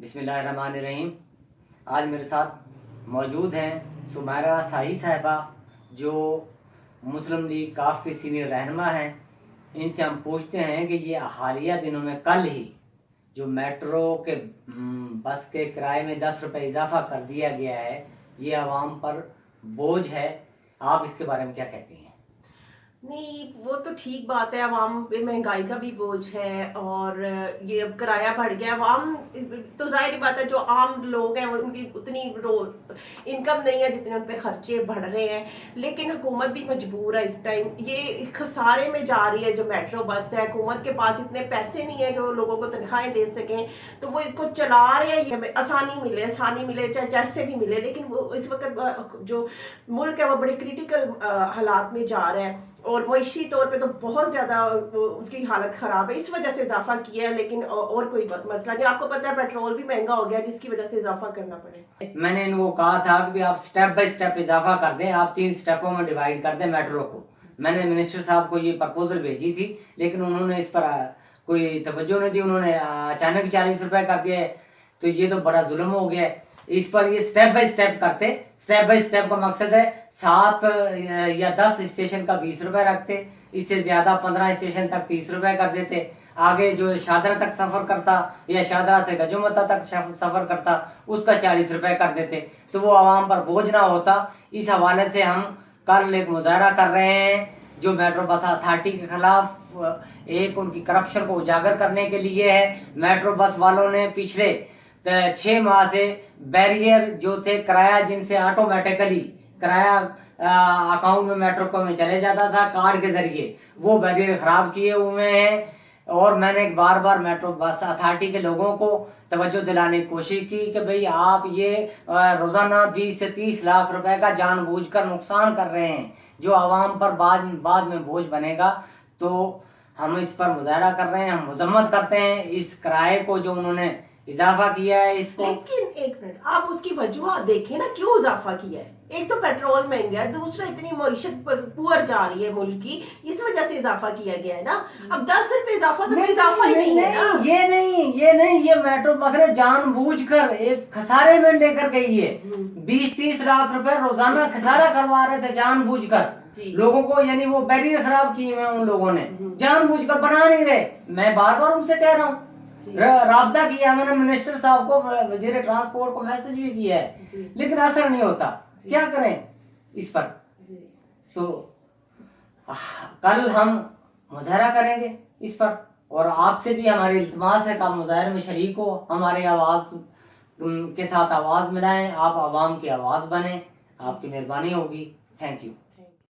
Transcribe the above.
بسم اللہ الرحمن الرحیم. آج میرے ساتھ موجود ہیں سمیرہ ساہی صاحبہ جو مسلم لیگ کاف کے سینئر رہنما ہیں. ان سے ہم پوچھتے ہیں کہ یہ حالیہ دنوں میں کل ہی جو میٹرو کے بس کے کرائے میں 10 روپے اضافہ کر دیا گیا ہے، یہ عوام پر بوجھ ہے. آپ اس کے بارے میں کیا کہتی ہیں؟ نہیں، وہ تو ٹھیک بات ہے. عوام پہ مہنگائی کا بھی بوجھ ہے اور یہ اب کرایہ بڑھ گیا. عوام تو ظاہر بات ہے، جو عام لوگ ہیں ان کی اتنی انکم نہیں ہے جتنے ان پہ خرچے بڑھ رہے ہیں. لیکن حکومت بھی مجبور ہے اس ٹائم. یہ خسارے میں جا رہی ہے جو میٹرو بس ہے. حکومت کے پاس اتنے پیسے نہیں ہے کہ وہ لوگوں کو تنخواہیں دے سکیں، تو وہ اس کو چلا رہے ہیں. یہ آسانی ملے چاہے جیسے بھی ملے، لیکن وہ اس وقت جو ملک ہے وہ بڑے کریٹیکل حالات میں جا رہا ہے اور معاشی طور پہ تو بہت زیادہ اس کی حالت خراب ہے. اس وجہ سے اضافہ کیا ہے، لیکن اور کوئی مسئلہ نہیں. آپ کو پتہ ہے پیٹرول بھی مہنگا ہو گیا جس کی وجہ سے اضافہ کرنا پڑے. میں نے ان کو کہا تھا کہ آپ سٹیپ بائی سٹیپ اضافہ کر دیں، آپ 3 سٹیپوں میں ڈیوائیڈ کر دیں میٹرو کو. میں نے منسٹر صاحب کو یہ پرپوزل بھیجی تھی، لیکن انہوں نے اس پر کوئی توجہ نہیں دی. انہوں نے اچانک 40 روپے کر دیا ہے، تو یہ تو بڑا ظلم ہو گیا ہے. اس پر یہ سٹیپ بائی سٹیپ کرتے. سٹیپ بائی سٹیپ کا مقصد ہے 7 یا 10 اسٹیشن کا 20 روپے رکھتے، اس سے زیادہ 15 اسٹیشن تک 30 روپے کر دیتے. آگے جو شاہدرہ تک سفر کرتا یا شاہدرہ سے گجمتا تک سفر کرتا اس کا 40 روپے کر دیتے، تو وہ عوام پر بوجھ نہ ہوتا. اس حوالے سے ہم کل ایک مظاہرہ کر رہے ہیں جو میٹرو بس اتھارٹی کے خلاف، ایک ان کی کرپشن کو اجاگر کرنے کے لیے ہے. میٹرو بس والوں نے پچھلے 6 ماہ سے بیریئر جو تھے کرایہ، جن سے آٹومیٹیکلی کرایہ اکاؤنٹ میں میٹرو میں چلے جاتا تھا کارڈ کے ذریعے، وہ بیریئر خراب کیے ہوئے ہیں. اور میں نے بار بار میٹرو بس اتھارٹی کے لوگوں کو توجہ دلانے کی کوشش کی کہ بھئی آپ یہ روزانہ 20 سے 30 لاکھ روپے کا جان بوجھ کر نقصان کر رہے ہیں، جو عوام پر بعد میں بوجھ بنے گا. تو ہم اس پر مظاہرہ کر رہے ہیں، ہم مذمت کرتے ہیں اس کرائے کو جو انہوں نے اضافہ کیا ہے اس کو. لیکن ایک منٹ، آپ اس کی وجوہات دیکھیں نا، کیوں اضافہ کیا ہے. ایک تو پیٹرول مہنگا ہے، دوسرا اتنی معیشت پور جا رہی ہے ملک کی، اس وجہ سے اضافہ کیا گیا ہے نا. اب 10 روپے اضافہ تو اضافہ ہی نہیں ہے نا. یہ نہیں، یہ میٹرو بس نے جان بوجھ کر ایک خسارے میں لے کر گئی ہے. 20-30 لاکھ روپے روزانہ خسارہ کروا رہے تھے جان بوجھ کر لوگوں کو، یعنی وہ بیریئر خراب کیے ہیں ان لوگوں نے، جان بوجھ کر بنا نہیں رہے. میں بار بار ان سے کہہ رہا ہوں، رابطہ کیا میں نے منسٹر صاحب کو، وزیر ٹرانسپورٹ کو میسج بھی کیا ہے، لیکن اثر نہیں ہوتا. کیا کریں اس پر؟ تو کل ہم مظاہرہ کریں گے اس پر، اور آپ سے بھی ہماری التماس ہے کہ آپ مظاہرے میں شریک ہو، ہمارے آواز کے ساتھ آواز ملائیں، آپ عوام کی آواز بنیں. آپ کی مہربانی ہوگی. Thank you.